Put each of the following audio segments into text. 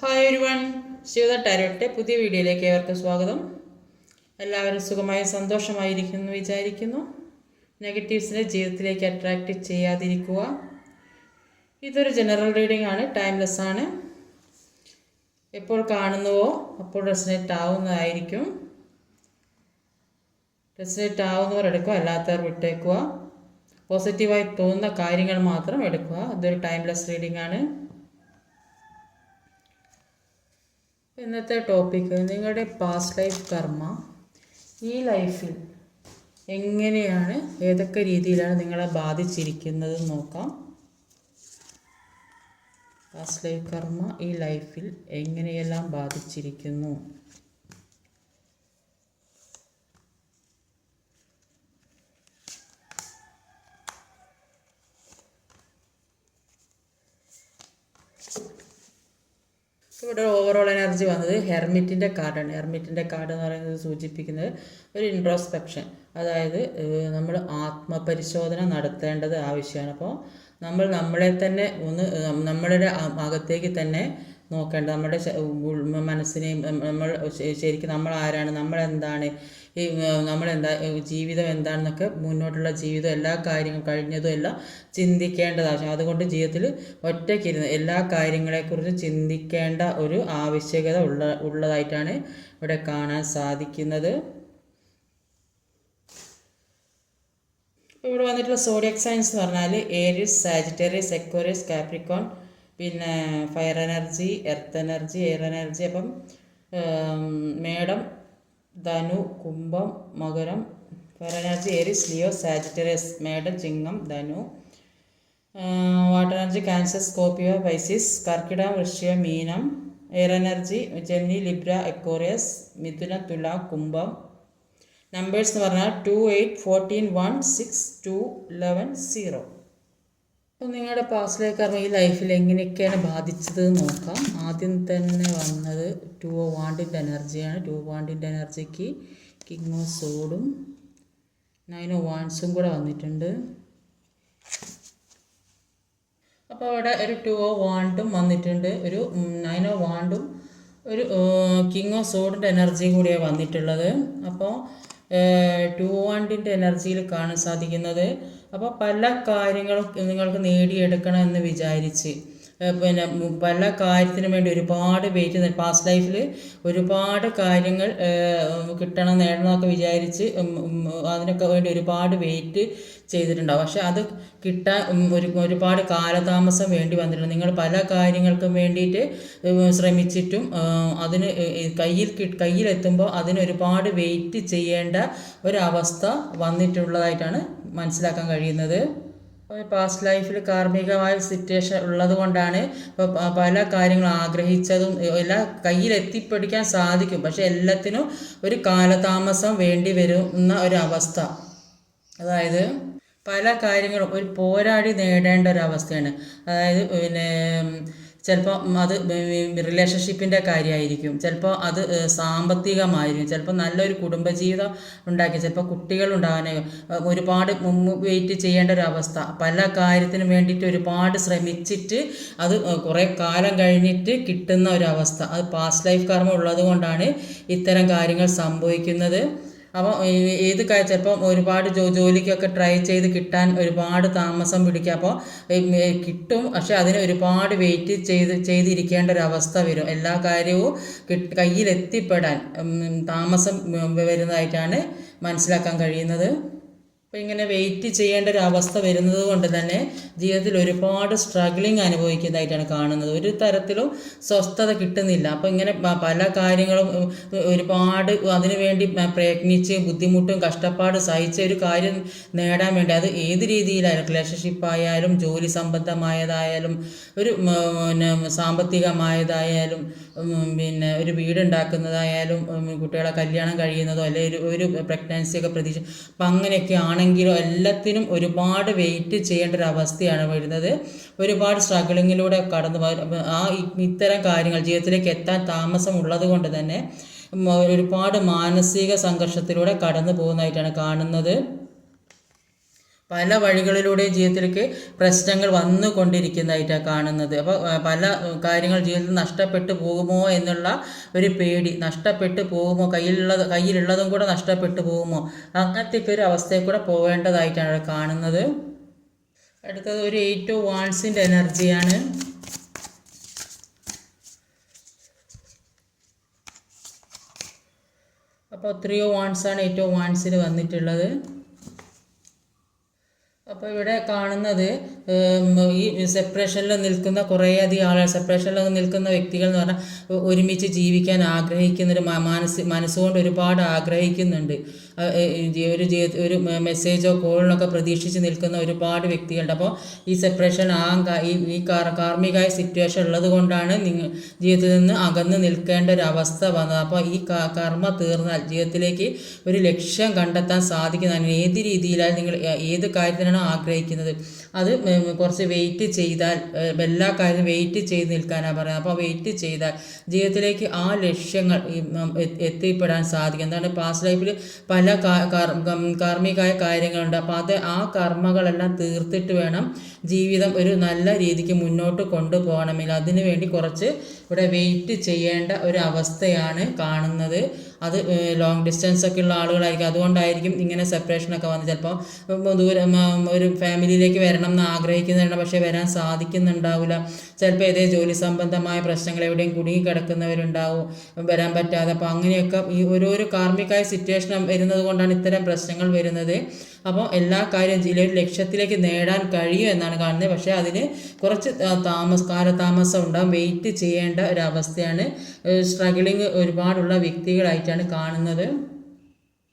Hi everyone, Shivada ടാരോട്ടിൻ്റെ പുതിയ വീഡിയോയിലേക്ക് ഏവർക്കും സ്വാഗതം. എല്ലാവരും സുഖമായി സന്തോഷമായിരിക്കുന്നു വിചാരിക്കുന്നു. നെഗറ്റീവ്സിനെ ജീവിതത്തിലേക്ക് അട്രാക്റ്റ് ചെയ്യാതിരിക്കുക. ഇതൊരു ജനറൽ റീഡിംഗ് ആണ്, ടൈംലെസ് ആണ്. എപ്പോൾ കാണുന്നുവോ അപ്പോൾ റെസനേറ്റ് ആവുന്നതായിരിക്കും. റെസനേറ്റ് ആവുന്നവർ എടുക്കുക, അല്ലാത്തവർ വിട്ടേക്കുക. പോസിറ്റീവായി തോന്നുന്ന കാര്യങ്ങൾ മാത്രം എടുക്കുക. ഇതൊരു ടൈംലെസ് റീഡിംഗ് ആണ്. ഇന്നത്തെ ടോപ്പിക്ക് നിങ്ങളുടെ പാസ്റ്റ് ലൈഫ് കർമ്മ ഈ ലൈഫിൽ എങ്ങനെയാണ്, ഏതൊക്കെ രീതിയിലാണ് നിങ്ങളെ ബാധിച്ചിരിക്കുന്നത് നോക്കാം. പാസ്റ്റ് ലൈഫ് കർമ്മ ഈ ലൈഫിൽ എങ്ങനെയെല്ലാം ബാധിച്ചിരിക്കുന്നു. ഇവിടെ ഓവറോൾ എനർജി വന്നത് ഹെർമിറ്റിൻ്റെ കാർഡാണ്. ഹെർമിറ്റിൻ്റെ കാർഡ് എന്ന് പറയുന്നത് സൂചിപ്പിക്കുന്നത് ഒരു ഇൻട്രോസ്പെക്ഷൻ, അതായത് നമ്മൾ ആത്മപരിശോധന നടത്തേണ്ടത് ആവശ്യമാണ്. അപ്പോൾ നമ്മൾ നമ്മളെ തന്നെ നമ്മളുടെ അകത്തേക്ക് തന്നെ നോക്കേണ്ടത്, നമ്മുടെ മനസ്സിനെയും നമ്മൾ ശരിക്കും നമ്മൾ ആരാണ്, നമ്മളെന്താണ്, ഈ നമ്മളെന്താ ജീവിതം എന്താണെന്നൊക്കെ, മുന്നോട്ടുള്ള ജീവിതം എല്ലാ കാര്യങ്ങളും കഴിഞ്ഞതും എല്ലാം ചിന്തിക്കേണ്ടത് ആവശ്യം. അതുകൊണ്ട് ജീവിതത്തിൽ ഒറ്റയ്ക്കിരുന്ന് എല്ലാ കാര്യങ്ങളെക്കുറിച്ച് ചിന്തിക്കേണ്ട ഒരു ആവശ്യകത ഉള്ളതായിട്ടാണ് ഇവിടെ കാണാൻ സാധിക്കുന്നത്. ഇവിടെ വന്നിട്ടുള്ള സോഡിയക് സൈൻസ് എന്ന് പറഞ്ഞാൽ ഏരിയസ്, സാജിറ്റേറിയസ്, അക്വേറിയസ്, കാപ്രിക്കോൺ, പിന്നെ fire energy, earth energy, air energy. അപ്പം മേടം, ധനു, കുംഭം, മകരം. Fire energy Aries, Leo, Sagittarius. മേടം, ചിങ്ങം, ധനു. Water energy cancer, Scorpio, Pisces. കർക്കിടകം, വൃശ്ചികം, മീനം. Air energy Gemini, Libra, Aquarius, മിഥുന, തുല, കുംഭം. നമ്പേഴ്സ് എന്ന് പറഞ്ഞാൽ 2, 8, 14, 1, 6, 2, 11, 0. അപ്പോൾ നിങ്ങളുടെ പാസ്റ്റ് ലൈഫ് കർമ്മ ഈ ലൈഫിൽ എങ്ങനെയൊക്കെയാണ് ബാധിച്ചത് നോക്കാം. ആദ്യം തന്നെ വന്നത് 2 ഓഫ് വാണ്ടിൻ്റെ എനർജിയാണ്. 2 ഓഫ് വാണ്ടിൻ്റെ എനർജിക്ക് കിങ് ഓഫ് സോഡും 9 ഓഫ് വാൻഡ്സും കൂടെ വന്നിട്ടുണ്ട്. അപ്പോൾ അവിടെ ഒരു 2 ഓഫ് വാണ്ടും വന്നിട്ടുണ്ട്, ഒരു 9 ഓഫ് വാണ്ടും ഒരു കിങ് ഓഫ് സോഡിൻ്റെ എനർജിയും കൂടിയാണ് വന്നിട്ടുള്ളത്. അപ്പോൾ 2 വാണ്ടിൻ്റെ എനർജിയിൽ കാണാൻ സാധിക്കുന്നത്, അപ്പോൾ പല കാര്യങ്ങളും നിങ്ങൾക്ക് നേടിയെടുക്കണം എന്ന് വിചാരിച്ച് പിന്നെ പല കാര്യത്തിനും വേണ്ടി ഒരുപാട് വെയിറ്റ്, പാസ്റ്റ് ലൈഫിൽ ഒരുപാട് കാര്യങ്ങൾ കിട്ടണം, നേടണമെന്നൊക്കെ വിചാരിച്ച് അതിനൊക്കെ വേണ്ടി ഒരുപാട് വെയിറ്റ് ചെയ്തിട്ടുണ്ടാവും. പക്ഷെ അത് കിട്ടാൻ ഒരുപാട് കാലതാമസം വേണ്ടി വന്നിട്ടുണ്ട്. നിങ്ങൾ പല കാര്യങ്ങൾക്കും വേണ്ടിയിട്ട് ശ്രമിച്ചിട്ടും അതിന് കയ്യിലെത്തുമ്പോൾ അതിന് ഒരുപാട് വെയിറ്റ് ചെയ്യേണ്ട ഒരവസ്ഥ വന്നിട്ടുള്ളതായിട്ടാണ് മനസ്സിലാക്കാൻ കഴിയുന്നത്. പാസ്റ്റ് ലൈഫിൽ കാർമ്മികമായ സിറ്റുവേഷൻ ഉള്ളത് കൊണ്ടാണ് ഇപ്പോൾ പല കാര്യങ്ങളും ആഗ്രഹിച്ചതും എല്ലാം കയ്യിലെത്തിപ്പിടിക്കാൻ സാധിക്കും, പക്ഷെ എല്ലാത്തിനും ഒരു കാലതാമസം വേണ്ടി വരുന്ന ഒരവസ്ഥ. അതായത് പല കാര്യങ്ങളും ഒരു പോരാടി നേടേണ്ട ഒരവസ്ഥയാണ്. അതായത് പിന്നെ ചിലപ്പോൾ അത് റിലേഷൻഷിപ്പിൻ്റെ കാര്യമായിരിക്കും, ചിലപ്പോൾ അത് സാമ്പത്തികമായിരിക്കും, ചിലപ്പോൾ നല്ലൊരു കുടുംബജീവിതം ഉണ്ടാക്കി, ചിലപ്പോൾ കുട്ടികളുണ്ടാകാനോ ഒരുപാട് വെയിറ്റ് ചെയ്യേണ്ട ഒരു അവസ്ഥ. പല കാര്യത്തിനും വേണ്ടിയിട്ട് ഒരുപാട് ശ്രമിച്ചിട്ട് അത് കുറേ കാലം കഴിഞ്ഞിട്ട് കിട്ടുന്ന ഒരവസ്ഥ. അത് പാസ്റ്റ് ലൈഫ് കർമ്മം ഉള്ളത് കൊണ്ടാണ് ഇത്തരം കാര്യങ്ങൾ സംഭവിക്കുന്നത്. അപ്പോൾ ഏത് കാര്യം ചിലപ്പോൾ ഒരുപാട് ജോലിക്കൊക്കെ ട്രൈ ചെയ്ത് കിട്ടാൻ ഒരുപാട് താമസം പിടിക്കുക. അപ്പോൾ കിട്ടും, പക്ഷെ അതിന് ഒരുപാട് വെയിറ്റ് ചെയ്തിരിക്കേണ്ട ഒരവസ്ഥ വരും. എല്ലാ കാര്യവും കയ്യിലെത്തിപ്പെടാൻ താമസം വരുന്നതായിട്ടാണ് മനസ്സിലാക്കാൻ കഴിയുന്നത്. അപ്പോൾ ഇങ്ങനെ വെയിറ്റ് ചെയ്യേണ്ട ഒരു അവസ്ഥ വരുന്നത് കൊണ്ട് തന്നെ ജീവിതത്തിൽ ഒരുപാട് സ്ട്രഗ്ലിങ് അനുഭവിക്കുന്നതായിട്ടാണ് കാണുന്നത്. ഒരു തരത്തിലും സ്വസ്ഥത കിട്ടുന്നില്ല. അപ്പോൾ ഇങ്ങനെ പല കാര്യങ്ങളും ഒരുപാട് അതിനുവേണ്ടി പ്രയത്നിച്ച് ബുദ്ധിമുട്ടും കഷ്ടപ്പാട് സഹിച്ച ഒരു കാര്യം നേടാൻ വേണ്ടി, അത് ഏത് രീതിയിലായാലും റിലേഷൻഷിപ്പായാലും ജോലി സംബന്ധമായതായാലും ഒരു സാമ്പത്തികമായതായാലും പിന്നെ ഒരു വീടുണ്ടാക്കുന്നതായാലും കുട്ടികളെ കല്യാണം കഴിയുന്നതോ അല്ലെങ്കിൽ ഒരു പ്രഗ്നൻസിയൊക്കെ പ്രതീക്ഷ, അപ്പം അങ്ങനെയൊക്കെ ആണെങ്കിലോ എല്ലാത്തിനും ഒരുപാട് വെയിറ്റ് ചെയ്യേണ്ട ഒരു അവസ്ഥയാണ് വരുന്നത്. ഒരുപാട് സ്ട്രഗിളിങ്ങിലൂടെ കടന്നു ഇത്തരം കാര്യങ്ങൾ ജീവിതത്തിലേക്ക് എത്താൻ താമസം ഉള്ളത് കൊണ്ട് തന്നെ ഒരുപാട് മാനസിക സംഘർഷത്തിലൂടെ കടന്നു പോകുന്നതായിട്ടാണ് കാണുന്നത്. പല വഴികളിലൂടെ ജീവിതത്തിലേക്ക് പ്രശ്നങ്ങൾ വന്നുകൊണ്ടിരിക്കുന്നതായിട്ടാണ് കാണുന്നത്. അപ്പോൾ പല കാര്യങ്ങൾ ജീവിതത്തിൽ നഷ്ടപ്പെട്ടു പോകുമോ എന്നുള്ള ഒരു പേടി, നഷ്ടപ്പെട്ടു പോകുമോ, കയ്യിലുള്ളതും കൂടെ നഷ്ടപ്പെട്ടു പോകുമോ, അങ്ങനത്തെ ഒരു അവസ്ഥയിൽ കൂടെ പോവേണ്ടതായിട്ടാണ് കാണുന്നത്. അടുത്തത് ഒരു 8 ഓഫ് വാണ്ട്സിൻ്റെ എനർജിയാണ്. അപ്പോൾ 3 ഓഫ് വാണ്ട്സ് ആണ് 8 ഓഫ് വാണ്ട്സിന് വന്നിട്ടുള്ളത്. അപ്പോൾ ഇവിടെ കാണുന്നത് ഈ സെപ്പറേഷനിൽ നിൽക്കുന്ന കുറേയധികം ആളുകൾ, സെപ്പറേഷനിൽ നിൽക്കുന്ന വ്യക്തികൾ എന്ന് പറഞ്ഞാൽ ഒരുമിച്ച് ജീവിക്കാൻ ആഗ്രഹിക്കുന്നൊരു മനസ്സുകൊണ്ട് ഒരുപാട് ആഗ്രഹിക്കുന്നുണ്ട്. ഒരു മെസ്സേജോ കോളിനൊക്കെ പ്രതീക്ഷിച്ച് നിൽക്കുന്ന ഒരുപാട് വ്യക്തികളുണ്ട്. അപ്പോൾ ഈ സെപ്പറേഷൻ ഈ കാർമികമായ സിറ്റുവേഷൻ ഉള്ളത് കൊണ്ടാണ് ജീവിതത്തിൽ നിന്ന് അകന്ന് നിൽക്കേണ്ട ഒരു അവസ്ഥ വന്നത്. അപ്പോൾ ഈ കർമ്മ തീർന്നാൽ ജീവിതത്തിലേക്ക് ഒരു ലക്ഷ്യം കണ്ടെത്താൻ സാധിക്കുന്നതാണ്. ഏത് രീതിയിലായാലും നിങ്ങൾ ഏത് കാര്യത്തിനാണ് ആഗ്രഹിക്കുന്നത് അത് കുറച്ച് വെയിറ്റ് ചെയ്താൽ, എല്ലാ കാര്യവും വെയിറ്റ് ചെയ്ത് നിൽക്കാനാണ് പറയുന്നത്. അപ്പോൾ വെയിറ്റ് ചെയ്താൽ ജീവിതത്തിലേക്ക് ആ ലക്ഷ്യങ്ങൾ എത്തിപ്പെടാൻ സാധിക്കും. എന്താണ്, പാസ്റ്റ് ലൈഫിൽ പല കാർമികമായ കാര്യങ്ങളുണ്ട്. അപ്പോൾ ആ കർമ്മകളെല്ലാം തീർത്തിട്ട് വേണം ജീവിതം ഒരു നല്ല രീതിക്ക് മുന്നോട്ട് കൊണ്ടുപോകണമെങ്കിൽ അതിനു വേണ്ടി കുറച്ച് ഇവിടെ വെയിറ്റ് ചെയ്യേണ്ട ഒരു അവസ്ഥയാണ് കാണുന്നത്. അത് ലോങ് ഡിസ്റ്റൻസ് ഒക്കെ ഉള്ള ആളുകളായിരിക്കും, അതുകൊണ്ടായിരിക്കും ഇങ്ങനെ സെപ്പറേഷനൊക്കെ വന്ന് ചിലപ്പോൾ ദൂരം ഒരു ഫാമിലിയിലേക്ക് വരണം എന്ന് ആഗ്രഹിക്കുന്നുണ്ട്, പക്ഷേ വരാൻ സാധിക്കുന്നുണ്ടാവില്ല. ചിലപ്പോൾ ഏതേ ജോലി സംബന്ധമായ പ്രശ്നങ്ങൾ എവിടെയും കുടുങ്ങി കിടക്കുന്നവരുണ്ടാവും, വരാൻ പറ്റാതെ. അപ്പോൾ അങ്ങനെയൊക്കെ ഈ ഓരോരോ കാർമികമായ സിറ്റുവേഷൻ വരുന്നത് കൊണ്ടാണ് ഇത്തരം പ്രശ്നങ്ങൾ വരുന്നത്. അപ്പോൾ എല്ലാ കാര്യവും ലക്ഷ്യത്തിലേക്ക് നേടാൻ കഴിയും എന്നാണ് കാണുന്നത്. പക്ഷേ അതിന് കുറച്ച് കാലതാമസം ഉണ്ടാകും, വെയിറ്റ് ചെയ്യേണ്ട ഒരവസ്ഥയാണ്. സ്ട്രഗിളിങ് ഒരുപാടുള്ള വ്യക്തികളായിട്ടാണ് കാണുന്നത്.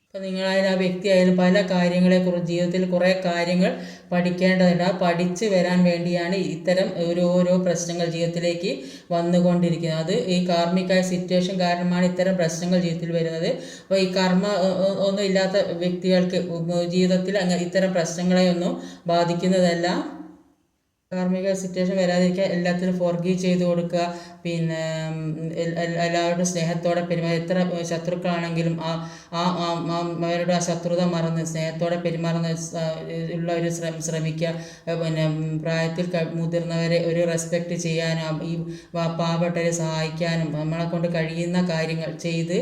അപ്പോൾ നിങ്ങളായാലും ആ വ്യക്തിയായാലും പല കാര്യങ്ങളെക്കുറിച്ച് ജീവിതത്തിൽ കുറേ കാര്യങ്ങൾ പഠിക്കേണ്ടതുണ്ട്. ആ പഠിച്ച് വരാൻ വേണ്ടിയാണ് ഇത്തരം ഓരോ പ്രശ്നങ്ങൾ ജീവിതത്തിലേക്ക് വന്നുകൊണ്ടിരിക്കുന്നത്. അത് ഈ കാർമികമായ സിറ്റുവേഷൻ കാരണമാണ് ഇത്തരം പ്രശ്നങ്ങൾ ജീവിതത്തിൽ വരുന്നത്. അപ്പോൾ ഈ കർമ്മ ഒന്നും ഇല്ലാത്ത വ്യക്തികൾക്ക് ജീവിതത്തിൽ ഇത്തരം പ്രശ്നങ്ങളെ ഒന്നും ബാധിക്കുന്നതല്ല. കാർമിക സിറ്റുവേഷൻ വരാതിരിക്കുക, എല്ലാത്തിനും ഫോർഗീവ് ചെയ്ത് കൊടുക്കുക, പിന്നെ എല്ലാവരുടെ സ്നേഹത്തോടെ പെരുമാറുക. എത്ര ശത്രുക്കളാണെങ്കിലും അവരുടെ ആ ശത്രുത മറന്ന് സ്നേഹത്തോടെ പെരുമാറുന്ന ഉള്ള ഒരു ശ്രമിക്കുക. പിന്നെ പ്രായത്തിൽ മുതിർന്നവരെ ഒരു റെസ്പെക്റ്റ് ചെയ്യാനും ഈ പാവപ്പെട്ടവരെ സഹായിക്കാനും നമ്മളെ കൊണ്ട് കഴിയുന്ന കാര്യങ്ങൾ ചെയ്ത്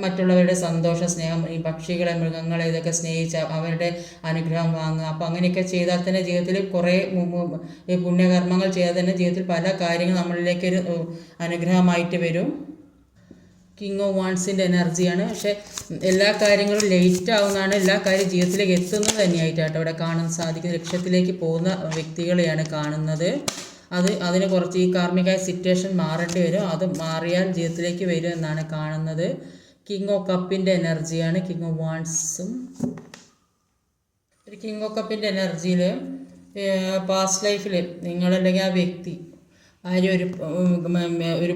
മറ്റുള്ളവരുടെ സന്തോഷ സ്നേഹം, ഈ പക്ഷികളെ മൃഗങ്ങളെ ഇതൊക്കെ സ്നേഹിച്ച് അവരുടെ അനുഗ്രഹം വാങ്ങുക. അപ്പോൾ അങ്ങനെയൊക്കെ ചെയ്താൽ തന്നെ ജീവിതത്തിൽ കുറേ ഈ പുണ്യകർമ്മങ്ങൾ ചെയ്താൽ തന്നെ ജീവിതത്തിൽ പല കാര്യങ്ങൾ നമ്മളിലേക്കൊരു അനുഗ്രഹമായിട്ട് വരും. കിങ് ഓഫ് വാണ്ട്സിൻ്റെ എനർജിയാണ്. പക്ഷേ എല്ലാ കാര്യങ്ങളും ലേറ്റ് ആവുന്നതാണ്, എല്ലാ കാര്യം ജീവിതത്തിലേക്ക് എത്തുന്നത് തന്നെയായിട്ടാണ് ഇവിടെ കാണാൻ സാധിക്കുന്നത്. ലക്ഷ്യത്തിലേക്ക് പോകുന്ന വ്യക്തികളെയാണ് കാണുന്നത്. അതിന് കുറച്ച് ഈ കാർമികമായ സിറ്റുവേഷൻ മാറേണ്ടി വരും, അത് മാറിയാൽ ജീവിതത്തിലേക്ക് വരും എന്നാണ് കാണുന്നത്. കിങ് ഓഫ് കപ്പിൻ്റെ എനർജിയാണ് കിങ് ഓഫ് വാണ്ട്സും. ഒരു കിങ് ഓഫ് കപ്പിൻ്റെ എനർജിയിൽ പാസ്റ്റ് ലൈഫിൽ നിങ്ങളല്ലെങ്കിൽ ആ വ്യക്തി ആരും ഒരു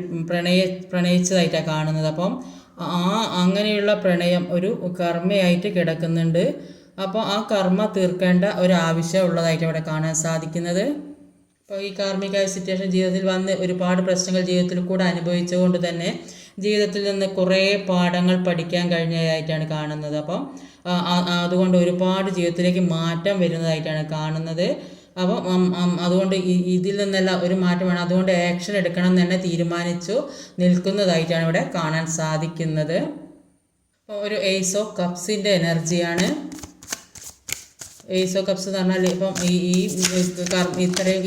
പ്രണയിച്ചതായിട്ടാണ് കാണുന്നത്. അപ്പം അങ്ങനെയുള്ള പ്രണയം ഒരു കർമ്മയായിട്ട് കിടക്കുന്നുണ്ട്. അപ്പോൾ ആ കർമ്മ തീർക്കേണ്ട ഒരു ആവശ്യം ഉള്ളതായിട്ട് ഇവിടെ കാണാൻ സാധിക്കുന്നത്. അപ്പോൾ ഈ കാർമിക സിറ്റുവേഷൻ ജീവിതത്തിൽ വന്ന് ഒരുപാട് പ്രശ്നങ്ങൾ ജീവിതത്തിൽ കൂടെ അനുഭവിച്ചുകൊണ്ട് തന്നെ ജീവിതത്തിൽ നിന്ന് കുറേ പാഠങ്ങൾ പഠിക്കാൻ കഴിഞ്ഞതായിട്ടാണ് കാണുന്നത്. അപ്പം അതുകൊണ്ട് ഒരുപാട് ജീവിതത്തിലേക്ക് മാറ്റം വരുന്നതായിട്ടാണ് കാണുന്നത്. അപ്പം അതുകൊണ്ട് ഇതിൽ നിന്നെല്ലാം ഒരു മാറ്റം വേണം, അതുകൊണ്ട് ആക്ഷൻ എടുക്കണം എന്ന് തന്നെ തീരുമാനിച്ചു നിൽക്കുന്നതായിട്ടാണ് ഇവിടെ കാണാൻ സാധിക്കുന്നത്. അപ്പോൾ ഒരു ഏസ് ഓഫ് കപ്സിൻ്റെ എനർജിയാണ്. ഏസ് ഓഫ് കപ്സ് എന്ന് പറഞ്ഞാൽ ഇപ്പം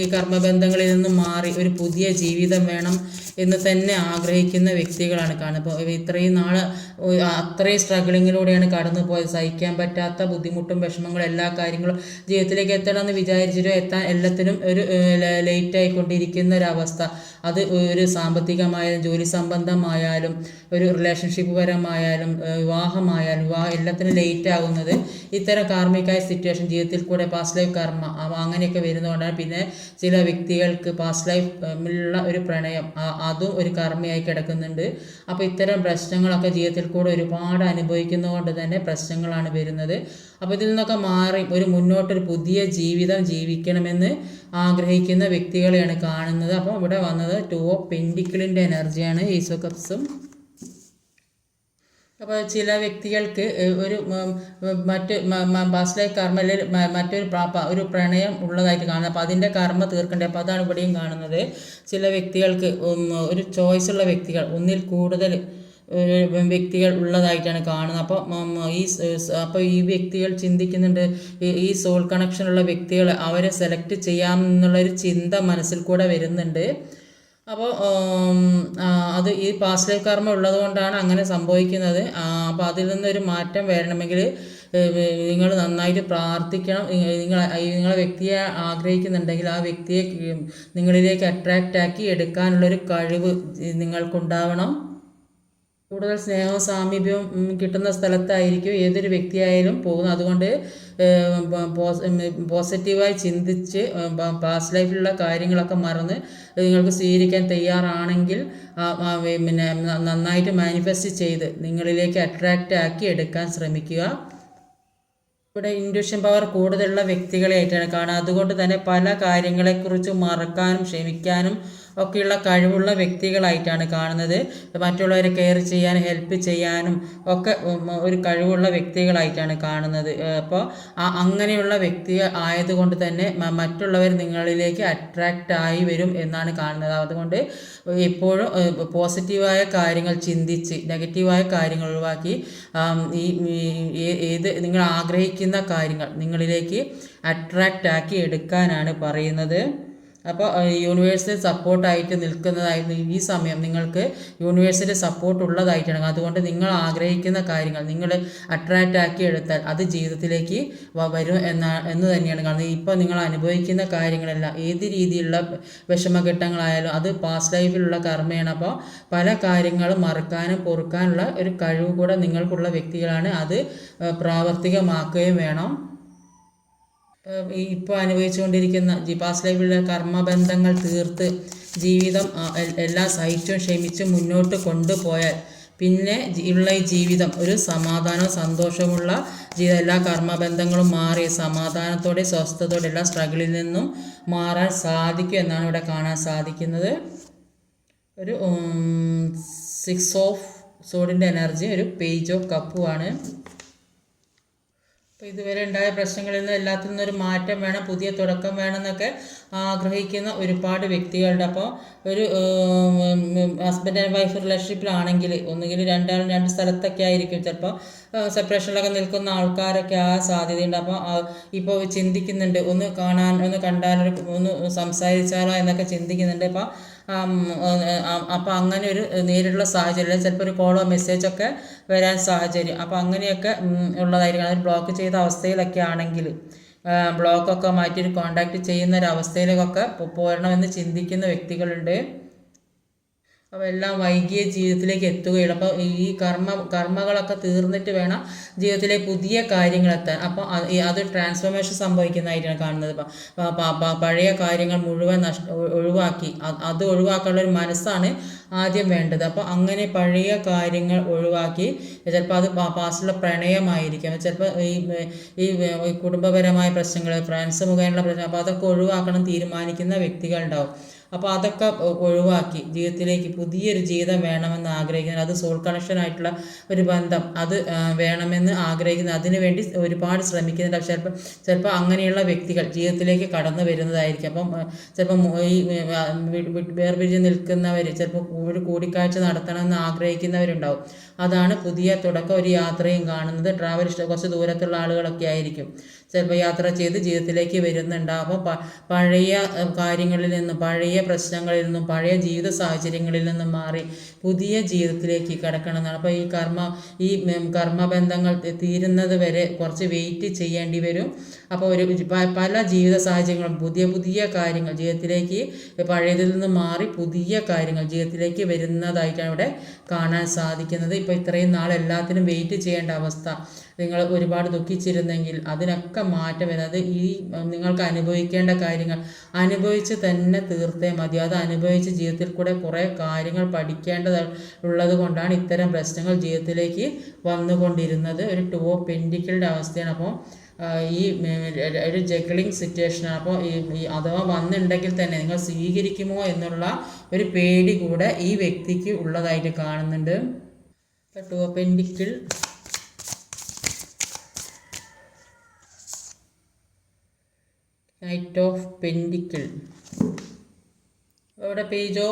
ഈ കർമ്മബന്ധങ്ങളിൽ നിന്ന് മാറി ഒരു പുതിയ ജീവിതം വേണം എന്ന് തന്നെ ആഗ്രഹിക്കുന്ന വ്യക്തികളാണ് കാണുന്നത്. ഇപ്പോൾ ഇത്രയും നാൾ അത്രയും സ്ട്രഗിളിങ്ങിലൂടെയാണ് കടന്നു പോയത്, സഹിക്കാൻ പറ്റാത്ത ബുദ്ധിമുട്ടും വിഷമങ്ങളും എല്ലാ കാര്യങ്ങളും ജീവിതത്തിലേക്ക് എത്തണമെന്ന് വിചാരിച്ചിട്ട് എത്താൻ എല്ലാത്തിനും ഒരു ലേറ്റായിക്കൊണ്ടിരിക്കുന്ന ഒരവസ്ഥ. അത് ഒരു സാമ്പത്തികമായാലും ജോലി സംബന്ധമായാലും ഒരു റിലേഷൻഷിപ്പ് പരമായാലും വിവാഹമായാലും എല്ലാത്തിനും ലേറ്റ് ആകുന്നത് ഇത്തരം കാർമികമായ സിറ്റുവേഷൻ ജീവിതത്തിൽ കൂടെ പാസ്റ്റ് ലൈഫ് കർമ്മ അങ്ങനെയൊക്കെ വരുന്നതുകൊണ്ടാണ്. പിന്നെ ചില വ്യക്തികൾക്ക് പാസ്റ്റ് ലൈഫിലുള്ള ഒരു പ്രണയം അതും ഒരു കർമ്മയായി കിടക്കുന്നുണ്ട്. അപ്പോൾ ഇത്തരം പ്രശ്നങ്ങളൊക്കെ ജീവിതത്തിൽ കൂടെ ഒരുപാട് അനുഭവിക്കുന്നതുകൊണ്ട് തന്നെ പ്രശ്നങ്ങളാണ് വരുന്നത്. അപ്പോൾ ഇതിൽ നിന്നൊക്കെ മാറി ഒരു മുന്നോട്ടൊരു പുതിയ ജീവിതം ജീവിക്കണമെന്ന് ആഗ്രഹിക്കുന്ന വ്യക്തികളെയാണ് കാണുന്നത്. അപ്പോൾ ഇവിടെ വന്നത് 2 ഓഫ് പെൻറ്റിക്കിളിൻ്റെ എനർജിയാണ് ഏസ് ഓഫ് കപ്സും. അപ്പോൾ ചില വ്യക്തികൾക്ക് ഒരു മറ്റ് പാസ്റ്റ് ലൈഫ് കർമ്മയിൽ മറ്റൊരു ഒരു പ്രണയം ഉള്ളതായിട്ട് കാണുന്നത്. അപ്പോൾ അതിൻ്റെ കർമ്മ തീർക്കേണ്ടത്. അപ്പോൾ അതാണ് ഇവിടെയും കാണുന്നത്. ചില വ്യക്തികൾക്ക് ഒരു ചോയ്സുള്ള വ്യക്തികൾ, ഒന്നിൽ കൂടുതൽ വ്യക്തികൾ ഉള്ളതായിട്ടാണ് കാണുന്നത്. അപ്പോൾ ഈ വ്യക്തികൾ ചിന്തിക്കുന്നുണ്ട്, ഈ സോൾ കണക്ഷനുള്ള വ്യക്തികളെ അവരെ സെലക്ട് ചെയ്യാമെന്നുള്ളൊരു ചിന്ത മനസ്സിൽ കൂടെ വരുന്നുണ്ട്. അപ്പോൾ അത് ഈ പാസ്റ്റ് ലൈഫ് കർമ്മ ഉള്ളത് കൊണ്ടാണ് അങ്ങനെ സംഭവിക്കുന്നത്. അപ്പോൾ അതിൽ നിന്നൊരു മാറ്റം വരണമെങ്കിൽ നിങ്ങൾ നന്നായിട്ട് പ്രാർത്ഥിക്കണം. നിങ്ങളെ വ്യക്തിയെ ആഗ്രഹിക്കുന്നുണ്ടെങ്കിൽ ആ വ്യക്തിയെ നിങ്ങളിലേക്ക് അട്രാക്റ്റ് ആക്കി എടുക്കാനുള്ളൊരു കഴിവ് നിങ്ങൾക്കുണ്ടാവണം. കൂടുതൽ സ്നേഹവും സാമീപ്യവും കിട്ടുന്ന സ്ഥലത്തായിരിക്കും ഏതൊരു വ്യക്തിയായാലും പോകുന്നത്. അതുകൊണ്ട് പോസിറ്റീവായി ചിന്തിച്ച് പാസ്റ്റ് ലൈഫിലുള്ള കാര്യങ്ങളൊക്കെ മറന്ന് നിങ്ങൾക്ക് സ്വീകരിക്കാൻ തയ്യാറാണെങ്കിൽ പിന്നെ നന്നായിട്ട് മാനിഫെസ്റ്റ് ചെയ്ത് നിങ്ങളിലേക്ക് അട്രാക്റ്റ് ആക്കി എടുക്കാൻ ശ്രമിക്കുക. ഇവിടെ ഇൻഡ്യൂഷൻ പവർ കൂടുതലുള്ള വ്യക്തികളെയായിട്ടാണ് കാണുക. അതുകൊണ്ട് തന്നെ പല കാര്യങ്ങളെക്കുറിച്ച് മറക്കാനും ക്ഷമിക്കാനും ഒക്കെയുള്ള കഴിവുള്ള വ്യക്തികളായിട്ടാണ് കാണുന്നത്. മറ്റുള്ളവരെ കെയർ ചെയ്യാനും ഹെൽപ്പ് ചെയ്യാനും ഒക്കെ ഒരു കഴിവുള്ള വ്യക്തികളായിട്ടാണ് കാണുന്നത്. അപ്പോൾ അങ്ങനെയുള്ള വ്യക്തി ആയതുകൊണ്ട് തന്നെ മറ്റുള്ളവർ നിങ്ങളിലേക്ക് അട്രാക്റ്റ് ആയി വരും എന്നാണ് കാണുന്നത്. അതുകൊണ്ട് എപ്പോഴും പോസിറ്റീവായ കാര്യങ്ങൾ ചിന്തിച്ച് നെഗറ്റീവായ കാര്യങ്ങൾ ഒഴിവാക്കി ഏത് നിങ്ങൾ ആഗ്രഹിക്കുന്ന കാര്യങ്ങൾ നിങ്ങളിലേക്ക് അട്രാക്റ്റ് ആക്കി എടുക്കാനാണ് പറയുന്നത്. അപ്പോൾ യൂണിവേഴ്സിൽ സപ്പോർട്ടായിട്ട് നിൽക്കുന്നതായിരുന്നു ഈ സമയം. നിങ്ങൾക്ക് യൂണിവേഴ്സിൻ്റെ സപ്പോർട്ട് ഉള്ളതായിട്ടാണ്. അതുകൊണ്ട് നിങ്ങൾ ആഗ്രഹിക്കുന്ന കാര്യങ്ങൾ നിങ്ങൾ അട്രാക്റ്റ് ആക്കി എടുത്താൽ അത് ജീവിതത്തിലേക്ക് വരും എന്ന് തന്നെയാണ് കാണുന്നത്. ഇപ്പോൾ നിങ്ങൾ അനുഭവിക്കുന്ന കാര്യങ്ങളെല്ലാം ഏത് രീതിയിലുള്ള വിഷമഘട്ടങ്ങളായാലും അത് പാസ്റ്റ് ലൈഫിലുള്ള കർമ്മയാണ്. അപ്പോൾ പല കാര്യങ്ങളും മറക്കാനും പൊറുക്കാനുള്ള ഒരു കഴിവ് കൂടെ നിങ്ങൾക്കുള്ള വ്യക്തികളാണ്. അത് പ്രാവർത്തികമാക്കുകയും വേണം. ഇപ്പോൾ അനുഭവിച്ചുകൊണ്ടിരിക്കുന്ന പാസ്റ്റ് ലൈഫിലുള്ള കർമ്മബന്ധങ്ങൾ തീർത്ത് ജീവിതം എല്ലാ സഹിച്ചും ക്ഷമിച്ചും മുന്നോട്ട് കൊണ്ടുപോയാൽ പിന്നെ ഉള്ള ഈ ജീവിതം ഒരു സമാധാനവും സന്തോഷമുള്ള എല്ലാ കർമ്മബന്ധങ്ങളും മാറി സമാധാനത്തോടെ സ്വസ്ഥതയോടെ എല്ലാ സ്ട്രഗിളിൽ നിന്നും മാറാൻ സാധിക്കും എന്നാണ് ഇവിടെ കാണാൻ സാധിക്കുന്നത്. ഒരു 6 ഓഫ് സോഡിൻ്റെ എനർജി, ഒരു പേജ് ഓഫ് കപ്പുമാണ്. അപ്പോൾ ഇതുവരെ ഉണ്ടായ പ്രശ്നങ്ങളിൽ നിന്ന് എല്ലാത്തിൽ നിന്നൊരു മാറ്റം വേണം, പുതിയ തുടക്കം വേണമെന്നൊക്കെ ആഗ്രഹിക്കുന്ന ഒരുപാട് വ്യക്തികളുണ്ട്. അപ്പോൾ ഒരു ഹസ്ബൻഡ് ആൻഡ് വൈഫ് റിലേഷൻഷിപ്പിലാണെങ്കിൽ ഒന്നുകിൽ രണ്ടാളും രണ്ട് സ്ഥലത്തൊക്കെ ആയിരിക്കും. ചിലപ്പോൾ സെപ്പറേഷനിലൊക്കെ നിൽക്കുന്ന ആൾക്കാരൊക്കെ ആ സാധ്യതയുണ്ട്. അപ്പോൾ ഇപ്പോൾ ചിന്തിക്കുന്നുണ്ട്, ഒന്ന് കണ്ടാലോ ഒന്ന് സംസാരിച്ചാലോ എന്നൊക്കെ ചിന്തിക്കുന്നുണ്ട്. അപ്പോൾ അങ്ങനെ ഒരു നേരിട്ടുള്ള സാഹചര്യം, ചിലപ്പോൾ ഒരു കോളോ മെസ്സേജൊക്കെ വരാൻ സാഹചര്യം. അപ്പോൾ അങ്ങനെയൊക്കെ ഉള്ളതായിരിക്കും. അത് ബ്ലോക്ക് ചെയ്ത അവസ്ഥയിലൊക്കെ ആണെങ്കിൽ ബ്ലോക്കൊക്കെ മാറ്റിയിട്ട് കോണ്ടാക്ട് ചെയ്യുന്ന ഒരു അവസ്ഥയിലേക്കൊക്കെ പോരണമെന്ന് ചിന്തിക്കുന്ന വ്യക്തികളുണ്ട്. അപ്പോൾ എല്ലാം വൈകിയ ജീവിതത്തിലേക്ക് എത്തുകയുള്ളൂ. അപ്പോൾ ഈ കർമ്മകളൊക്കെ തീർന്നിട്ട് വേണം ജീവിതത്തിലെ പുതിയ കാര്യങ്ങൾ എത്താൻ. അപ്പോൾ അത് ട്രാൻസ്ഫോർമേഷൻ സംഭവിക്കുന്നതായിട്ടാണ് കാണുന്നത്. പഴയ കാര്യങ്ങൾ മുഴുവൻ ഒഴിവാക്കി അത് ഒഴിവാക്കാനുള്ള ഒരു മനസ്സാണ് ആദ്യം വേണ്ടത്. അപ്പോൾ അങ്ങനെ പഴയ കാര്യങ്ങൾ ഒഴിവാക്കി, ചിലപ്പോൾ അത് പാസ്റ്റിലുള്ള പ്രണയമായിരിക്കും, ചിലപ്പോൾ ഈ കുടുംബപരമായ പ്രശ്നങ്ങൾ, ഫ്രണ്ട്സ് മുഖേനയുള്ള പ്രശ്നം, അപ്പോൾ അതൊക്കെ ഒഴിവാക്കണം തീരുമാനിക്കുന്ന വ്യക്തികളുണ്ടാവും. അപ്പോൾ അതൊക്കെ ഒഴിവാക്കി ജീവിതത്തിലേക്ക് പുതിയൊരു ജീവിതം വേണമെന്ന് ആഗ്രഹിക്കുന്നത്, അത് സോൾ കണക്ഷനായിട്ടുള്ള ഒരു ബന്ധം അത് വേണമെന്ന് ആഗ്രഹിക്കുന്നത്, അതിനു വേണ്ടി ഒരുപാട് ശ്രമിക്കുന്നുണ്ട്. ചിലപ്പോൾ അങ്ങനെയുള്ള വ്യക്തികൾ ജീവിതത്തിലേക്ക് കടന്നു വരുന്നതായിരിക്കും. അപ്പം ചിലപ്പം ഈ വേർപിരിഞ്ഞ് നിൽക്കുന്നവർ ചിലപ്പോൾ ഒരു കൂടിക്കാഴ്ച നടത്തണമെന്ന് ആഗ്രഹിക്കുന്നവരുണ്ടാവും. അതാണ് പുതിയ തുടക്കം, ഒരു യാത്രയും കാണുന്നത്. ട്രാവൽ കുറച്ച് ദൂരത്തുള്ള ആളുകളൊക്കെ ആയിരിക്കും ചിലപ്പോൾ യാത്ര ചെയ്ത് ജീവിതത്തിലേക്ക് വരുന്നുണ്ടാകും. അപ്പോൾ പഴയ കാര്യങ്ങളിൽ നിന്നും പഴയ പ്രശ്നങ്ങളിൽ നിന്നും പഴയ ജീവിത സാഹചര്യങ്ങളിൽ നിന്നും മാറി പുതിയ ജീവിതത്തിലേക്ക് കടക്കണം എന്നാണ്. അപ്പോൾ ഈ കർമ്മബന്ധങ്ങൾ തീരുന്നത് വരെ കുറച്ച് വെയിറ്റ് ചെയ്യേണ്ടി വരും. അപ്പോൾ പല ജീവിത സാഹചര്യങ്ങളും പുതിയ കാര്യങ്ങൾ ജീവിതത്തിലേക്ക് പഴയതിൽ നിന്ന് മാറി പുതിയ കാര്യങ്ങൾ ജീവിതത്തിലേക്ക് വരുന്നതായിട്ടാണ് ഇവിടെ കാണാൻ സാധിക്കുന്നത്. ഇപ്പോൾ ഇത്രയും നാൾ എല്ലാത്തിനും വെയിറ്റ് ചെയ്യേണ്ട അവസ്ഥ, നിങ്ങൾ ഒരുപാട് ദുഃഖിച്ചിരുന്നെങ്കിൽ അതിനൊക്കെ മാറ്റം വരുന്നത് ഈ നിങ്ങൾക്ക് അനുഭവിക്കേണ്ട കാര്യങ്ങൾ അനുഭവിച്ച് തന്നെ തീർത്തേ മതി. അത് അനുഭവിച്ച് ജീവിതത്തിൽ കൂടെ കുറേ കാര്യങ്ങൾ പഠിക്കേണ്ടതുള്ളത് കൊണ്ടാണ് ഇത്തരം പ്രശ്നങ്ങൾ ജീവിതത്തിലേക്ക് വന്നുകൊണ്ടിരുന്നത്. ഒരു 2 ഓഫ് പെൻറ്റിക്കിളുടെ അവസ്ഥയാണ്. അപ്പോൾ ഈ ഒരു ജഗ്ലിംഗ് സിറ്റുവേഷനാണ്. അപ്പോൾ ഈ അഥവാ വന്നിട്ടുണ്ടെങ്കിൽ തന്നെ നിങ്ങൾ സ്വീകരിക്കുമോ എന്നുള്ള ഒരു പേടി കൂടെ ഈ വ്യക്തിക്ക് ഉള്ളതായിട്ട് കാണുന്നുണ്ട്. Two of പെൻഡിക്കിൾ, knight of പെൻഡിക്കിൾ. ഇവിടെ പേജോ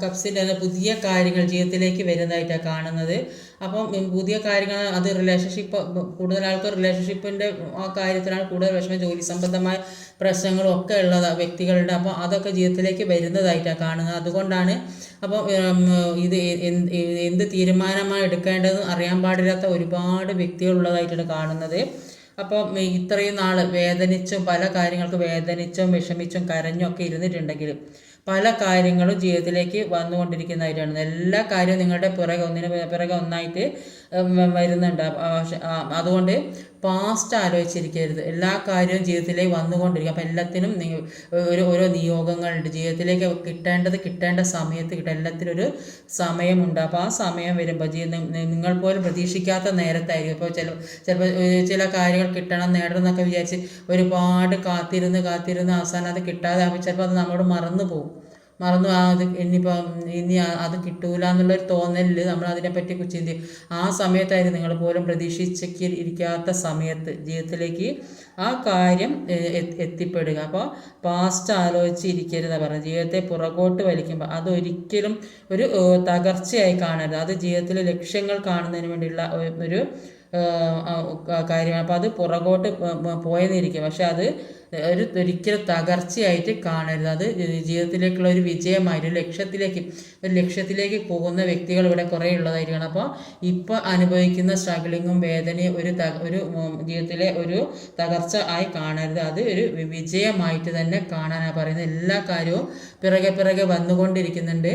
കപ്സിൻ്റെ പുതിയ കാര്യങ്ങൾ ജീവിതത്തിലേക്ക് വരുന്നതായിട്ടാണ് കാണുന്നത്. അപ്പം പുതിയ കാര്യങ്ങൾ അത് റിലേഷൻഷിപ്പ്, കൂടുതൽ ആൾക്കാർ റിലേഷൻഷിപ്പിൻ്റെ ആ കാര്യത്തിലാണ് കൂടുതൽ വിഷമം, ജോലി സംബന്ധമായ പ്രശ്നങ്ങളും ഒക്കെ ഉള്ള വ്യക്തികളുടെ. അപ്പോൾ അതൊക്കെ ജീവിതത്തിലേക്ക് വരുന്നതായിട്ടാണ് കാണുന്നത്. അതുകൊണ്ടാണ് അപ്പോൾ ഇത് എന്ത് തീരുമാനമാണ് എടുക്കേണ്ടതെന്ന് അറിയാൻ പാടില്ലാത്ത ഒരുപാട് വ്യക്തികളുള്ളതായിട്ടാണ് കാണുന്നത്. അപ്പം ഇത്രയും നാൾ വേദനിച്ചും പല കാര്യങ്ങൾക്ക് വേദനിച്ചും വിഷമിച്ചും കരഞ്ഞും ഒക്കെ ഇരുന്നിട്ടുണ്ടെങ്കിലും പല കാര്യങ്ങളും ജീവിതത്തിലേക്ക് വന്നുകൊണ്ടിരിക്കുന്നതായിട്ടാണ്. എല്ലാ കാര്യവും നിങ്ങളുടെ പിറകെ ഒന്നായിട്ട് വരുന്നുണ്ട്. അതുകൊണ്ട് പാസ്റ്റ് ആലോചിച്ചിരിക്കരുത്. എല്ലാ കാര്യവും ജീവിതത്തിലേക്ക് വന്നുകൊണ്ടിരിക്കും. അപ്പം എല്ലാത്തിനും ഓരോ നിയോഗങ്ങളുണ്ട്. ജീവിതത്തിലേക്ക് കിട്ടേണ്ട സമയത്ത് എല്ലാത്തിനും ഒരു സമയമുണ്ട്. അപ്പോൾ ആ സമയം വരുമ്പോൾ നിങ്ങൾ പോലും പ്രതീക്ഷിക്കാത്ത നേരത്തായിരിക്കും. ഇപ്പോൾ ചിലപ്പോൾ ചില കാര്യങ്ങൾ കിട്ടണം നേടണം എന്നൊക്കെ വിചാരിച്ച് ഒരുപാട് കാത്തിരുന്ന് അവസാനം അത് കിട്ടാതെ ചിലപ്പോൾ അത് നമ്മളോട് മറന്നു അത് ഇനി അത് കിട്ടൂല എന്നുള്ളൊരു തോന്നലിൽ നമ്മൾ അതിനെപ്പറ്റി ചിന്തിക്കും. ആ സമയത്തായിരുന്നു നിങ്ങൾ പോലും പ്രതീക്ഷിച്ചിരിക്കാത്ത സമയത്ത് ജീവിതത്തിലേക്ക് ആ കാര്യം എത്തിപ്പെടുക. അപ്പോൾ പാസ്റ്റ് ആലോചിച്ചിരിക്കരുതെന്ന് പറഞ്ഞു. ജീവിതത്തെ പുറകോട്ട് വലിക്കുമ്പോൾ അതൊരിക്കലും ഒരു തകർച്ചയായി കാണരുത്. അത് ജീവിതത്തിലെ ലക്ഷ്യങ്ങൾ കാണുന്നതിന് വേണ്ടിയുള്ള ഒരു കാര്യമാണ്. അപ്പോൾ അത് പുറകോട്ട് പോയെന്നിരിക്കും, പക്ഷെ അത് ഒരിക്കലും തകർച്ചയായിട്ട് കാണരുത്. അത് ജീവിതത്തിലേക്കുള്ള ഒരു വിജയമായിട്ട് ലക്ഷ്യത്തിലേക്ക് പോകുന്ന വ്യക്തികൾ ഇവിടെ കുറേ ഉള്ളതായിരിക്കണം. അപ്പോൾ ഇപ്പോൾ അനുഭവിക്കുന്ന സ്ട്രഗിളിങ്ങും വേദനയും ഒരു ജീവിതത്തിലെ ഒരു തകർച്ച ആയി കാണരുത്. അത് ഒരു വിജയമായിട്ട് തന്നെ കാണാനാണ് പറയുന്നത്. എല്ലാ കാര്യവും പിറകെ വന്നുകൊണ്ടിരിക്കുന്നുണ്ട്.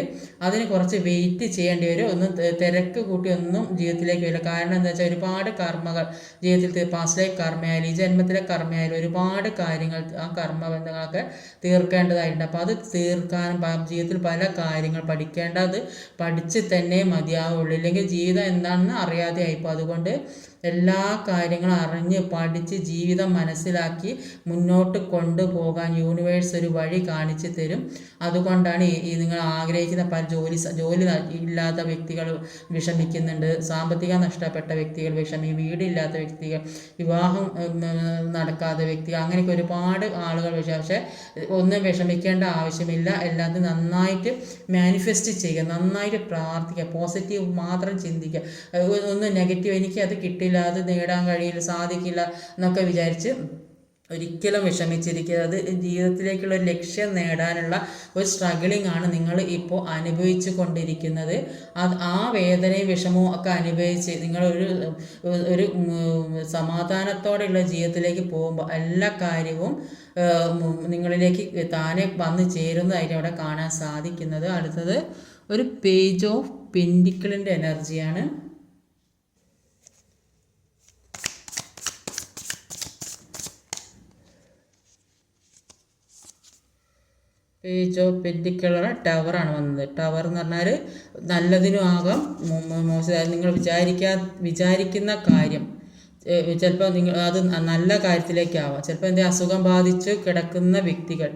അതിന് കുറച്ച് വെയിറ്റ് ചെയ്യേണ്ടി വരും. ഒന്നും തിരക്ക് കൂട്ടി ഒന്നും ജീവിതത്തിലേക്ക് വരില്ല. കാരണം എന്താ വെച്ചാൽ ഒരുപാട് കർമ്മകൾ ജീവിതത്തിൽ പാസ്റ്റിലെ കർമ്മയായാലും ഈ ജന്മത്തിലെ കർമ്മയായാലും ഒരുപാട് കാര്യങ്ങൾ ആ കർമ്മബന്ധങ്ങളൊക്കെ തീർക്കേണ്ടതായിട്ടുണ്ട്. അപ്പോൾ അത് തീർക്കാനും ജീവിതത്തിൽ പല കാര്യങ്ങൾ പഠിച്ച് തന്നെ മതിയാവുള്ളൂ. ഇല്ലെങ്കിൽ ജീവിതം എന്താണെന്ന് അറിയാതെ ആയിപ്പോൾ. അതുകൊണ്ട് എല്ലാ കാര്യങ്ങളും അറിഞ്ഞ് പഠിച്ച് ജീവിതം മനസ്സിലാക്കി മുന്നോട്ട് കൊണ്ടുപോകാൻ യൂണിവേഴ്സ് ഒരു വഴി കാണിച്ചു തരും. അതുകൊണ്ടാണ് നിങ്ങൾ ആഗ്രഹിക്കുന്ന പല ജോലി ഇല്ലാത്ത വ്യക്തികൾ വിഷമിക്കുന്നുണ്ട്, സാമ്പത്തികം നഷ്ടപ്പെട്ട വ്യക്തികൾ വീടില്ലാത്ത വ്യക്തികൾ, വിവാഹം നടക്കാത്ത വ്യക്തികൾ, അങ്ങനെയൊക്കെ ഒരുപാട് ആളുകൾ പക്ഷേ ഒന്നും വിഷമിക്കേണ്ട ആവശ്യമില്ല. എല്ലാത്തിനും നന്നായിട്ട് മാനിഫെസ്റ്റ് ചെയ്യുക, നന്നായിട്ട് പ്രാർത്ഥിക്കുക, പോസിറ്റീവ് മാത്രം ചിന്തിക്കുക. ഒന്നും നെഗറ്റീവ് എനിക്കത് കിട്ടില്ല, അത് നേടാൻ കഴിയില്ല, സാധിക്കില്ല എന്നൊക്കെ വിചാരിച്ച് ഒരിക്കലും വിഷമിച്ചിരിക്കുക. അത് ജീവിതത്തിലേക്കുള്ള ഒരു ലക്ഷ്യം നേടാനുള്ള ഒരു സ്ട്രഗിളിംഗ് ആണ് നിങ്ങൾ ഇപ്പോൾ അനുഭവിച്ചു കൊണ്ടിരിക്കുന്നത്. ആ വേദനയും വിഷമവും ഒക്കെ അനുഭവിച്ച് നിങ്ങൾ ഒരു സമാധാനത്തോടെയുള്ള ജീവിതത്തിലേക്ക് പോകുമ്പോൾ എല്ലാ കാര്യവും നിങ്ങളിലേക്ക് താനെ വന്ന് ചേരുന്നതായിട്ട് അവിടെ കാണാൻ സാധിക്കുന്നത്. അടുത്തത് ഒരു പേജ് ഓഫ് പെൻഡിക്കിളിൻ്റെ എനർജിയാണ്. പേജ് ഓഫ് പെൻഡിക്കിളാണ്, ടവറാണ് വന്നത്. ടവർ എന്ന് പറഞ്ഞാൽ നല്ലതിനും ആകാം മോശം. നിങ്ങൾ വിചാരിക്കുന്ന കാര്യം ചിലപ്പോൾ അത് നല്ല കാര്യത്തിലേക്കാവാം. ചിലപ്പോൾ എന്തെങ്കിലും അസുഖം ബാധിച്ച് കിടക്കുന്ന വ്യക്തികൾ,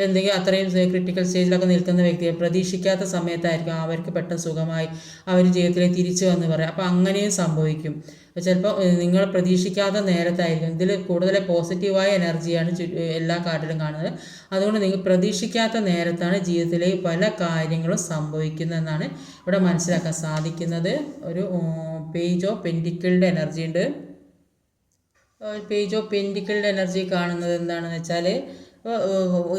എന്തെങ്കിലും അത്രയും ക്രിട്ടിക്കൽ സ്റ്റേജിലൊക്കെ നിൽക്കുന്ന വ്യക്തികൾ പ്രതീക്ഷിക്കാത്ത സമയത്തായിരിക്കും അവർക്ക് പെട്ടെന്ന് സുഖമായി അവർ ജീവിതത്തിലേക്ക് തിരിച്ചു വന്ന് പറയാം. അപ്പോൾ അങ്ങനെയും സംഭവിക്കും. ചിലപ്പോൾ നിങ്ങൾ പ്രതീക്ഷിക്കാത്ത നേരത്തായിരിക്കും. ഇതിൽ കൂടുതൽ പോസിറ്റീവായ എനർജിയാണ് എല്ലാ കാർഡിലും കാണുന്നത്. അതുകൊണ്ട് നിങ്ങൾ പ്രതീക്ഷിക്കാത്ത നേരത്താണ് ജീവിതത്തിലെ പല കാര്യങ്ങളും സംഭവിക്കുന്നതെന്നാണ് ഇവിടെ മനസ്സിലാക്കാൻ സാധിക്കുന്നത്. ഒരു പേജ് ഓഫ് പെൻഡിക്കിളിൻ്റെ എനർജി ഉണ്ട്. പേജ് ഓഫ് പെൻഡിക്കിളിൻ്റെ എനർജി കാണുന്നത് എന്താണെന്ന് വെച്ചാൽ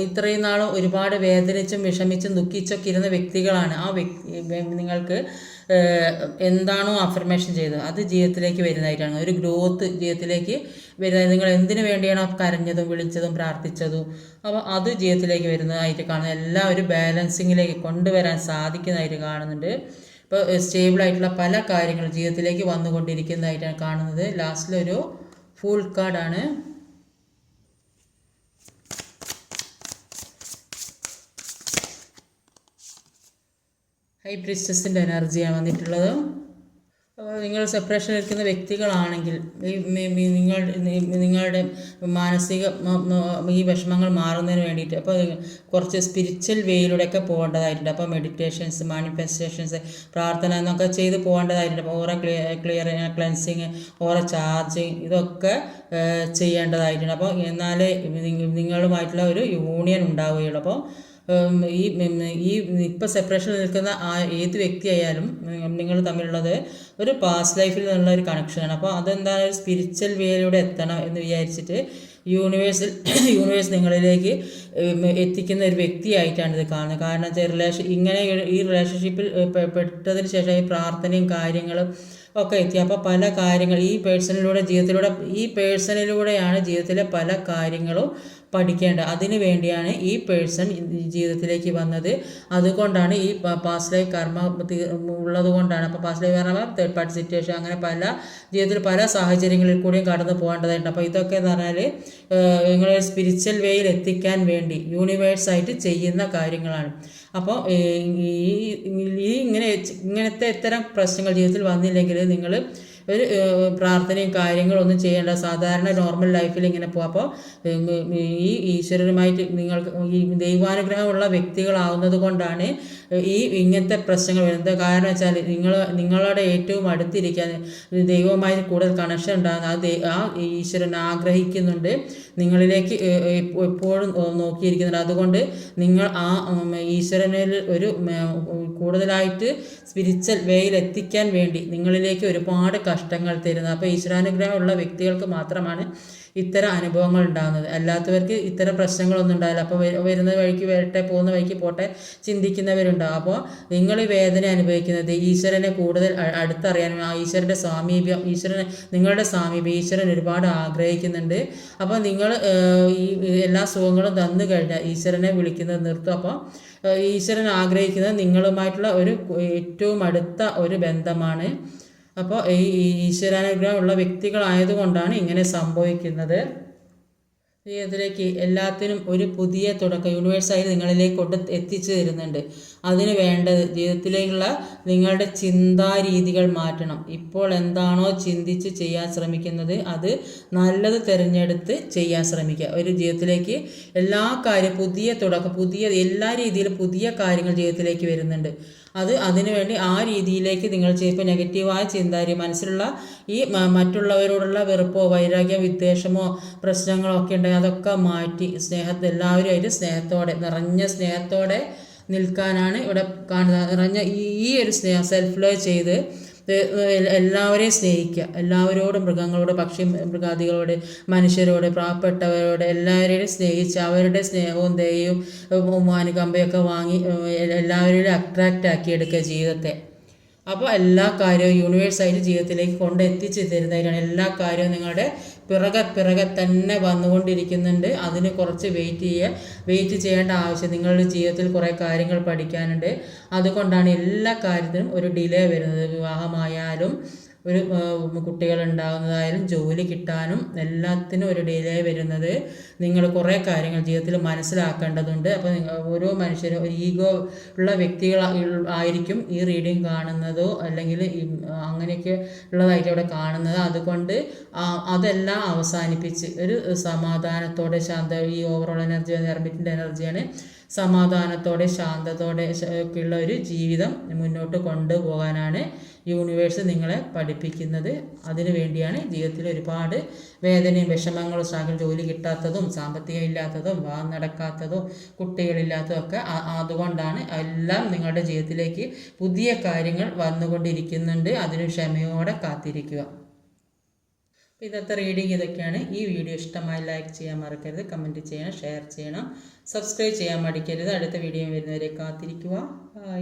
ഇത്രയും നാളും ഒരുപാട് വേദനിച്ചും വിഷമിച്ചും ദുഃഖിച്ചൊക്കെ ഇരുന്ന വ്യക്തികളാണ്. ആ നിങ്ങൾക്ക് എന്താണോ അഫർമേഷൻ ചെയ്തത് അത് ജീവിതത്തിലേക്ക് വരുന്നതായിട്ടാണ്. ഒരു ഗ്രോത്ത് ജീവിതത്തിലേക്ക് വരുന്നത്. നിങ്ങൾ എന്തിനു വേണ്ടിയാണോ കരഞ്ഞതും വിളിച്ചതും പ്രാർത്ഥിച്ചതും അപ്പോൾ അത് ജീവിതത്തിലേക്ക് വരുന്നതായിട്ട് കാണുന്നത്. എല്ലാം ഒരു ബാലൻസിങ്ങിലേക്ക് കൊണ്ടുവരാൻ സാധിക്കുന്നതായിട്ട് കാണുന്നുണ്ട്. ഇപ്പോൾ സ്റ്റേബിളായിട്ടുള്ള പല കാര്യങ്ങളും ജീവിതത്തിലേക്ക് വന്നുകൊണ്ടിരിക്കുന്നതായിട്ടാണ് കാണുന്നത്. ലാസ്റ്റിലൊരു ഫുൾ കാർഡാണ്. ഹൈ പ്രീസ്റ്റസിൻ്റെ എനർജിയാണ് വന്നിട്ടുള്ളത്. നിങ്ങൾ സെപ്പറേഷൻ നിൽക്കുന്ന വ്യക്തികളാണെങ്കിൽ നിങ്ങളുടെ മാനസിക ഈ വിഷമങ്ങൾ മാറുന്നതിന് വേണ്ടിയിട്ട് അപ്പോൾ കുറച്ച് സ്പിരിച്വൽ വേയിലൂടെയൊക്കെ പോകേണ്ടതായിട്ടുണ്ട്. അപ്പോൾ മെഡിറ്റേഷൻസ്, മാനിഫെസ്റ്റേഷൻസ്, പ്രാർത്ഥന എന്നൊക്കെ ചെയ്ത് പോകേണ്ടതായിട്ടുണ്ട്. അപ്പോൾ ഓറ ക്ലിയർ ക്ലെൻസിങ്, ഓറ ചാർജിങ് ഇതൊക്കെ ചെയ്യേണ്ടതായിട്ടുണ്ട്. അപ്പോൾ എന്നാലേ നിങ്ങളുമായിട്ടുള്ള ഒരു യൂണിയൻ ഉണ്ടാവുകയുള്ളൂ. അപ്പോൾ ഈ ഇപ്പോൾ സെപ്പറേഷനിൽ നിൽക്കുന്ന ഏത് വ്യക്തിയായാലും നിങ്ങൾ തമ്മിലുള്ളത് ഒരു പാസ്റ്റ് ലൈഫിൽ നിന്നുള്ള ഒരു കണക്ഷനാണ്. അപ്പോൾ അതെന്താണ്, ഒരു സ്പിരിച്വൽ വേയിലൂടെ എത്തണം എന്ന് വിചാരിച്ചിട്ട് യൂണിവേഴ്സ് നിങ്ങളിലേക്ക് എത്തിക്കുന്ന ഒരു വ്യക്തിയായിട്ടാണ് ഇത് കാണുന്നത്. കാരണം വെച്ചാൽ ഈ റിലേഷൻഷിപ്പിൽ പെട്ടതിന് ശേഷം ഈ പ്രാർത്ഥനയും കാര്യങ്ങളും ഒക്കെ എത്തി. അപ്പോൾ പല കാര്യങ്ങൾ ഈ പേഴ്സണിലൂടെയാണ് ജീവിതത്തിലെ പല കാര്യങ്ങളും പഠിക്കേണ്ടത്. അതിനു വേണ്ടിയാണ് ഈ പേഴ്സൺ ജീവിതത്തിലേക്ക് വന്നത്. അതുകൊണ്ടാണ് ഈ പാസ്റ്റ് ലൈഫ് കർമ്മ ഉള്ളത് കൊണ്ടാണ്. അപ്പോൾ പാസ്റ്റ് ലൈഫ് കർമ്മ, തേർഡ് പാർട്ടി സിറ്റുവേഷൻ, അങ്ങനെ ജീവിതത്തിൽ പല സാഹചര്യങ്ങളിൽ കൂടിയും കടന്നു പോകേണ്ടതായിട്ടുണ്ട്. അപ്പോൾ ഇതൊക്കെ എന്ന് പറഞ്ഞാൽ നിങ്ങളെ സ്പിരിച്വൽ വേയിൽ എത്തിക്കാൻ വേണ്ടി യൂണിവേഴ്സായിട്ട് ചെയ്യുന്ന കാര്യങ്ങളാണ്. അപ്പോൾ ഇങ്ങനത്തെ ഇത്തരം പ്രശ്നങ്ങൾ ജീവിതത്തിൽ വന്നില്ലെങ്കിൽ നിങ്ങൾ ഒരു പ്രാർത്ഥനയും കാര്യങ്ങളൊന്നും ചെയ്യേണ്ട, സാധാരണ നോർമൽ ലൈഫിൽ ഇങ്ങനെ പോകും. അപ്പോൾ ഈ ഈശ്വരനുമായിട്ട് നിങ്ങൾക്ക് ഈ ദൈവാനുഗ്രഹമുള്ള വ്യക്തികളാവുന്നത് കൊണ്ടാണ് ഇങ്ങനത്തെ പ്രശ്നങ്ങൾ വരുന്നത്. കാരണം വെച്ചാൽ നിങ്ങളുടെ ഏറ്റവും അടുത്തിരിക്കാൻ ദൈവവുമായി കൂടുതൽ കണക്ഷൻ ഉണ്ടാകുന്ന ആ ഈശ്വരൻ ആഗ്രഹിക്കുന്നുണ്ട്, നിങ്ങളിലേക്ക് എപ്പോഴും നോക്കിയിരിക്കുന്നുണ്ട്. അതുകൊണ്ട് നിങ്ങൾ ആ ഈശ്വരനിൽ ഒരു കൂടുതലായിട്ട് സ്പിരിച്വൽ വേയിൽ എത്തിക്കാൻ വേണ്ടി നിങ്ങളിലേക്ക് ഒരുപാട് കഷ്ടങ്ങൾ തരുന്നത്. അപ്പോൾ ഈശ്വരാനുഗ്രഹമുള്ള വ്യക്തികൾക്ക് മാത്രമാണ് ഇത്തരം അനുഭവങ്ങൾ ഉണ്ടാകുന്നത്. അല്ലാത്തവർക്ക് ഇത്തരം പ്രശ്നങ്ങളൊന്നും ഉണ്ടാവില്ല. അപ്പോൾ വരുന്ന വഴിക്ക് വരട്ടെ, പോകുന്ന വഴിക്ക് പോട്ടെ ചിന്തിക്കുന്നവരുണ്ടാകും. അപ്പോൾ നിങ്ങൾ വേദന അനുഭവിക്കുന്നത് ഈശ്വരനെ കൂടുതൽ അടുത്തറിയാനും ആ ഈശ്വരൻ്റെ സാമീപ്യം, നിങ്ങളുടെ സാമീപ്യം ഈശ്വരൻ ഒരുപാട് ആഗ്രഹിക്കുന്നുണ്ട്. അപ്പോൾ നിങ്ങൾ ഈ എല്ലാ സുഖങ്ങളും തന്നു കഴിഞ്ഞാൽ ഈശ്വരനെ വിളിക്കുന്നത് നിർത്തും. അപ്പോൾ ഈശ്വരൻ ആഗ്രഹിക്കുന്നത് നിങ്ങളുമായിട്ടുള്ള ഒരു ഏറ്റവും അടുത്ത ഒരു ബന്ധമാണ്. അപ്പോൾ ഈ ഈശ്വരാനുഗ്രഹമുള്ള വ്യക്തികളായതുകൊണ്ടാണ് ഇങ്ങനെ സംഭവിക്കുന്നത്. ജീവിതത്തിലേക്ക് എല്ലാത്തിനും ഒരു പുതിയ തുടക്കം യൂണിവേഴ്സായി നിങ്ങളിലേക്ക് കൊണ്ട് എത്തിച്ചു തരുന്നുണ്ട്. അതിന് വേണ്ടത് ജീവിതത്തിലേക്കുള്ള നിങ്ങളുടെ ചിന്താരീതികൾ മാറ്റണം. ഇപ്പോൾ എന്താണോ ചിന്തിച്ച് ചെയ്യാൻ ശ്രമിക്കുന്നത് അത് നല്ലത് തിരഞ്ഞെടുത്ത് ചെയ്യാൻ ശ്രമിക്കുക. ഒരു ജീവിതത്തിലേക്ക് എല്ലാ പുതിയ തുടക്കം, എല്ലാ രീതിയിലും പുതിയ കാര്യങ്ങൾ ജീവിതത്തിലേക്ക് വരുന്നുണ്ട്. അതിനുവേണ്ടി ആ രീതിയിലേക്ക് നിങ്ങൾ ഇപ്പോൾ നെഗറ്റീവായ ചിന്താരി, മനസ്സിലുള്ള ഈ മറ്റുള്ളവരോടുള്ള വെറുപ്പോ വൈരാഗ്യമോ വിദ്വേഷമോ പ്രശ്നങ്ങളോ ഒക്കെ ഉണ്ടെങ്കിൽ അതൊക്കെ മാറ്റി എല്ലാവരുമായിട്ട് നിറഞ്ഞ സ്നേഹത്തോടെ നിൽക്കാനാണ് ഇവിടെ കാണുന്നത്. നിറഞ്ഞ ഈ ഒരു സ്നേഹം, സെൽഫ് ലവ് ചെയ്ത് എല്ലാവരെയും സ്നേഹിക്കുക. എല്ലാവരോടും, മൃഗങ്ങളോട്, മൃഗാദികളോട്, മനുഷ്യരോട്, പാവപ്പെട്ടവരോട് എല്ലാവരെയും സ്നേഹിച്ച് അവരുടെ സ്നേഹവും ദയയും അനുകമ്പയൊക്കെ വാങ്ങി എല്ലാവരെയും അട്രാക്റ്റ് ആക്കിയെടുക്കുക ജീവിതത്തെ. അപ്പോൾ എല്ലാ കാര്യവും യൂണിവേഴ്സായിട്ട് ജീവിതത്തിലേക്ക് കൊണ്ടെത്തിച്ച് തരുന്നതിനാണ്. എല്ലാ കാര്യവും നിങ്ങളുടെ പിറകെ തന്നെ വന്നുകൊണ്ടിരിക്കുന്നുണ്ട്. അതിന് കുറച്ച് വെയിറ്റ് ചെയ്യേണ്ട ആവശ്യം, നിങ്ങളുടെ ജീവിതത്തിൽ കുറേ കാര്യങ്ങൾ പഠിക്കാനുണ്ട്. അതുകൊണ്ടാണ് എല്ലാ കാര്യത്തിനും ഒരു ഡിലേ വരുന്നത്. വിവാഹമായാലും ഒരു കുട്ടികളുണ്ടാകുന്നതായാലും ജോലി കിട്ടാനും എല്ലാത്തിനും ഒരു ഡിലേ വരുന്നത്. നിങ്ങൾ കുറേ കാര്യങ്ങൾ ജീവിതത്തിൽ മനസ്സിലാക്കേണ്ടതുണ്ട്. അപ്പോൾ ഓരോ മനുഷ്യരും ഒരു ഈഗോ ഉള്ള വ്യക്തികൾ ആയിരിക്കും ഈ റീഡിങ് കാണുന്നതോ അല്ലെങ്കിൽ അങ്ങനെയൊക്കെ ഉള്ളതായിട്ട് അവിടെ കാണുന്നത്. അതുകൊണ്ട് അതെല്ലാം അവസാനിപ്പിച്ച് ഒരു സമാധാനത്തോടെ ഈ ഓവറോൾ എനർജി, എർമിറ്റിൻ്റെ എനർജിയാണ്, സമാധാനത്തോടെ ശാന്തത്തോടെ ഒക്കെയുള്ള ഒരു ജീവിതം മുന്നോട്ട് കൊണ്ടുപോകാനാണ് യൂണിവേഴ്സ് നിങ്ങളെ പഠിപ്പിക്കുന്നത്. അതിനു വേണ്ടിയാണ് ജീവിതത്തിൽ ഒരുപാട് വേദനയും വിഷമങ്ങളും ജോലി കിട്ടാത്തതും സാമ്പത്തികം ഇല്ലാത്തതും വിവാഹം നടക്കാത്തതും കുട്ടികളില്ലാത്തതും ഒക്കെ അതുകൊണ്ടാണ്. എല്ലാം നിങ്ങളുടെ ജീവിതത്തിലേക്ക് പുതിയ കാര്യങ്ങൾ വന്നുകൊണ്ടിരിക്കുന്നുണ്ട്. അതിന് ക്ഷമയോടെ കാത്തിരിക്കുക. ഇന്നത്തെ റീഡിങ് ഇതൊക്കെയാണ്. ഈ വീഡിയോ ഇഷ്ടമായി ലൈക്ക് ചെയ്യാൻ മറക്കരുത്, കമൻറ്റ് ചെയ്യണം, ഷെയർ ചെയ്യണം, സബ്സ്ക്രൈബ് ചെയ്യാൻ മടിക്കരുത്. അടുത്ത വീഡിയോ വരുന്നവരെ കാത്തിരിക്കുക. ബൈ.